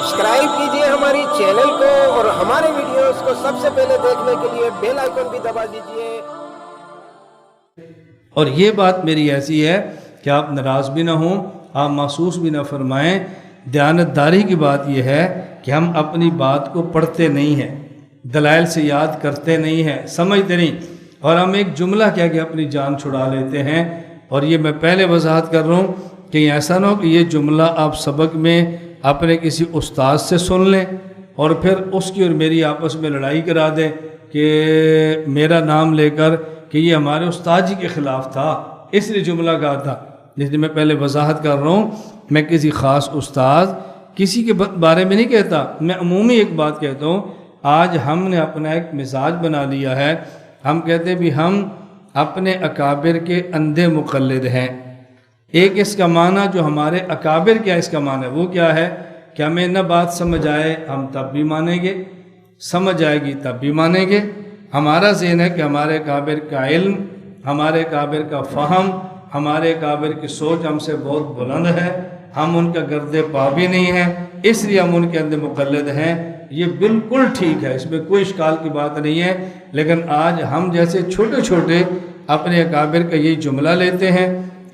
Subscribe کیجئے ہماری channel کو اور ہمارے ویڈیوز کو سب سے پہلے دیکھنے کے لیے بیل آئیکن بھی دبا دیجئے۔ اور یہ بات میری ایسی ہے کہ آپ ناراض بھی نہ ہوں، آپ محسوس بھی نہ فرمائیں۔ دیانتداری کی بات یہ ہے کہ ہم اپنی بات کو پڑھتے نہیں ہیں، دلائل سے یاد کرتے نہیں ہیں، سمجھتے نہیں، اور ہم ایک جملہ کہہ کے اپنی جان چھڑا لیتے ہیں۔ اور یہ میں پہلے وضاحت کر رہا ہوں کہ ایسا نہ ہو کہ یہ جملہ آپ سبق میں اپنے کسی استاد سے سن لیں اور پھر اس کی اور میری آپس میں لڑائی کرا دیں کہ میرا نام لے کر کہ یہ ہمارے استاد جی کے خلاف تھا، اس لیے جملہ کہا تھا۔ جس لیے میں پہلے وضاحت کر رہا ہوں، میں کسی خاص استاد کسی کے بارے میں نہیں کہتا، میں عمومی ایک بات کہتا ہوں۔ آج ہم نے اپنا ایک مزاج بنا لیا ہے، ہم کہتے ہیں بھی ہم اپنے اکابر کے اندھے مقلد ہیں۔ ایک اس کا معنی جو ہمارے اکابر کیا اس کا معنی ہے وہ کیا ہے کہ ہمیں نہ بات سمجھ آئے ہم تب بھی مانیں گے، سمجھ آئے گی تب بھی مانیں گے۔ ہمارا ذہن ہے کہ ہمارے اکابر کا علم، ہمارے اکابر کا فہم، ہمارے اکابر کی سوچ ہم سے بہت بلند ہے، ہم ان کا گرد پا بھی نہیں ہیں، اس لیے ہم ان کے اندھے مقلد ہیں۔ یہ بالکل ٹھیک ہے، اس میں کوئی اشکال کی بات نہیں ہے، لیکن آج ہم جیسے چھوٹے چھوٹے اپنے اکابر کا یہی جملہ لیتے ہیں،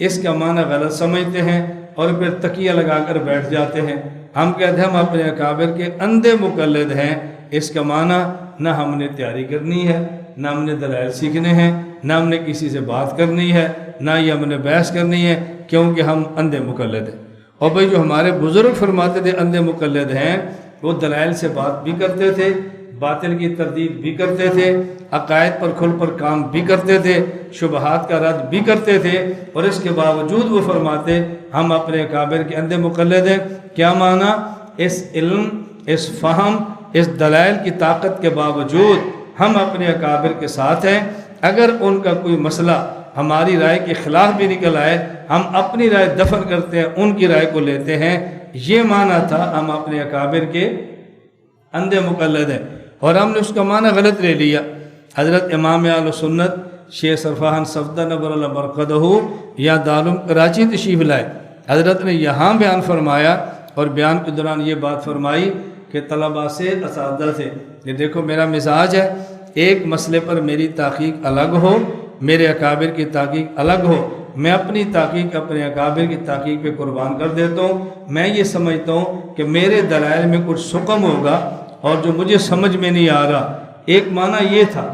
اس کا معنی غلط سمجھتے ہیں اور پھر تکیہ لگا کر بیٹھ جاتے ہیں۔ ہم کہتے ہیں ہم اپنے اکابر کے اندھے مقلد ہیں، اس کا معنی نہ ہم نے تیاری کرنی ہے، نہ ہم نے دلائل سیکھنے ہیں، نہ ہم نے کسی سے بات کرنی ہے، نہ یہ ہم نے بحث کرنی ہے، کیونکہ ہم اندھے مقلد ہیں۔ اور بھئی جو ہمارے بزرگ فرماتے تھے اندھے مقلد ہیں، وہ دلائل سے بات بھی کرتے تھے، باطل کی تردید بھی کرتے تھے، عقائد پر کھل پر کام بھی کرتے تھے، شبہات کا رد بھی کرتے تھے، اور اس کے باوجود وہ فرماتے ہم اپنے اکابر کے اندھے مقلد ہیں۔ کیا معنی؟ اس علم، اس فہم، اس دلائل کی طاقت کے باوجود ہم اپنے اکابر کے ساتھ ہیں۔ اگر ان کا کوئی مسئلہ ہماری رائے کے خلاف بھی نکل آئے، ہم اپنی رائے دفن کرتے ہیں، ان کی رائے کو لیتے ہیں۔ یہ معنی تھا ہم اپنے اکابر کے اندھے مقلد ہیں، اور ہم نے اس کا معنی غلط لے لیا۔ حضرت امام اہل سنت شیخ سرفراز صفدر نور اللہ مرقدہ یا دارالعلوم کراچی تشریف لائے، حضرت نے یہاں بیان فرمایا اور بیان کے دوران یہ بات فرمائی کہ طلباء سے، اساتذہ سے، یہ دیکھو میرا مزاج ہے، ایک مسئلے پر میری تحقیق الگ ہو، میرے اکابر کی تحقیق الگ ہو، میں اپنی تحقیق اپنے اکابر کی تحقیق پہ قربان کر دیتا ہوں۔ میں یہ سمجھتا ہوں کہ میرے دلائل میں کچھ سقم ہوگا اور جو مجھے سمجھ میں نہیں آ رہا۔ ایک معنی یہ تھا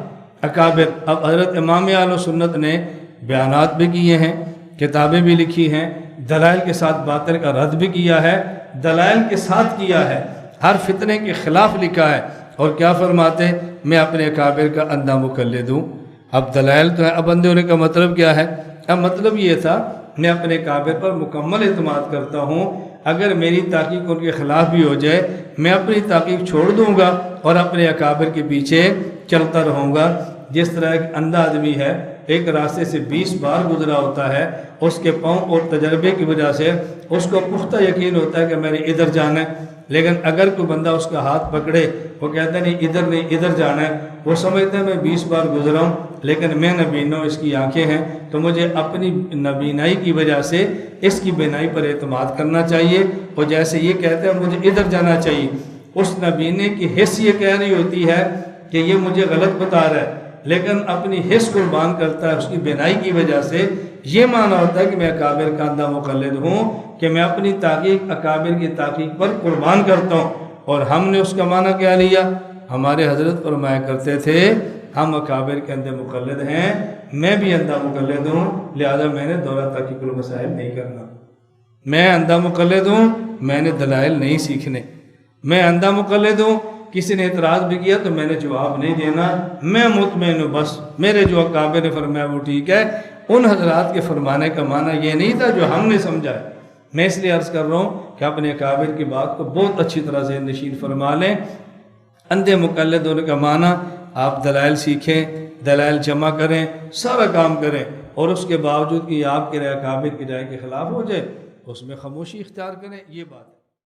اکابر۔ اب حضرت امام اہل سنت نے بیانات بھی کیے ہیں، کتابیں بھی لکھی ہیں، دلائل کے ساتھ باطل کا رد بھی کیا ہے، دلائل کے ساتھ کیا ہے، ہر فتنے کے خلاف لکھا ہے، اور کیا فرماتے میں اپنے اکابر کا اندھا مقلد ہوں۔ اب دلائل تو ہے، اب اندھے ہونے کا مطلب کیا ہے؟ اب مطلب یہ تھا میں اپنے اکابر پر مکمل اعتماد کرتا ہوں، اگر میری تحقیق ان کے خلاف بھی ہو جائے میں اپنی تحقیق چھوڑ دوں گا اور اپنے اکابر کے پیچھے چلتا رہوں گا۔ جس طرح ایک اندھا آدمی ہے، ایک راستے سے 20 بار گزرا ہوتا ہے، اس کے پاؤں اور تجربے کی وجہ سے اس کو پختہ یقین ہوتا ہے کہ میں نے ادھر جانا ہے، لیکن اگر کوئی بندہ اس کا ہاتھ پکڑے، وہ کہتا ہے نہیں ادھر جانا ہے، وہ سمجھتا ہے میں 20 بار گزرا ہوں لیکن میں نبینا ہوں، اس کی آنکھیں ہیں، تو مجھے اپنی نبینائی کی وجہ سے اس کی بینائی پر اعتماد کرنا چاہیے۔ اور جیسے یہ کہتے ہیں مجھے ادھر جانا چاہیے، اس نبینے کی حس یہ کہہ رہی ہوتی ہے کہ یہ مجھے غلط بتا رہا ہے، لیکن اپنی حس قربان کرتا ہے اس کی بینائی کی وجہ سے۔ یہ معنی ہوتا ہے کہ میں اکابر کا اندھا مقلد ہوں، کہ میں اپنی تحقیق اکابر کی تحقیق پر قربان کرتا ہوں۔ اور ہم نے اس کا معنی کیا لیا؟ ہمارے حضرت فرمایا کرتے تھے ہم اکابر کے اندھے مقلد ہیں، میں بھی اندھا مقلد ہوں، لہذا میں نے دورہ تحقیق المسائل نہیں کرنا۔ میں اندھا مقلد ہوں، میں نے دلائل نہیں سیکھنے۔ میں اندھا مقلد ہوں، کسی نے اعتراض بھی کیا تو میں نے جواب نہیں دینا، میں مطمئن ہوں، بس میرے جو اکابر نے فرمایا وہ ٹھیک ہے۔ ان حضرات کے فرمانے کا معنی یہ نہیں تھا جو ہم نے سمجھا ہے۔ میں اس لیے عرض کر رہا ہوں کہ اپنے اکابر کی بات کو بہت اچھی طرح ذہن نشین فرما لیں۔ اندھے مقلد ہونے کا معنی آپ دلائل سیکھیں، دلائل جمع کریں، سارا کام کریں، اور اس کے باوجود کہ آپ کے اکابر کی رائے کے خلاف ہو جائے اس میں خاموشی اختیار کریں، یہ بات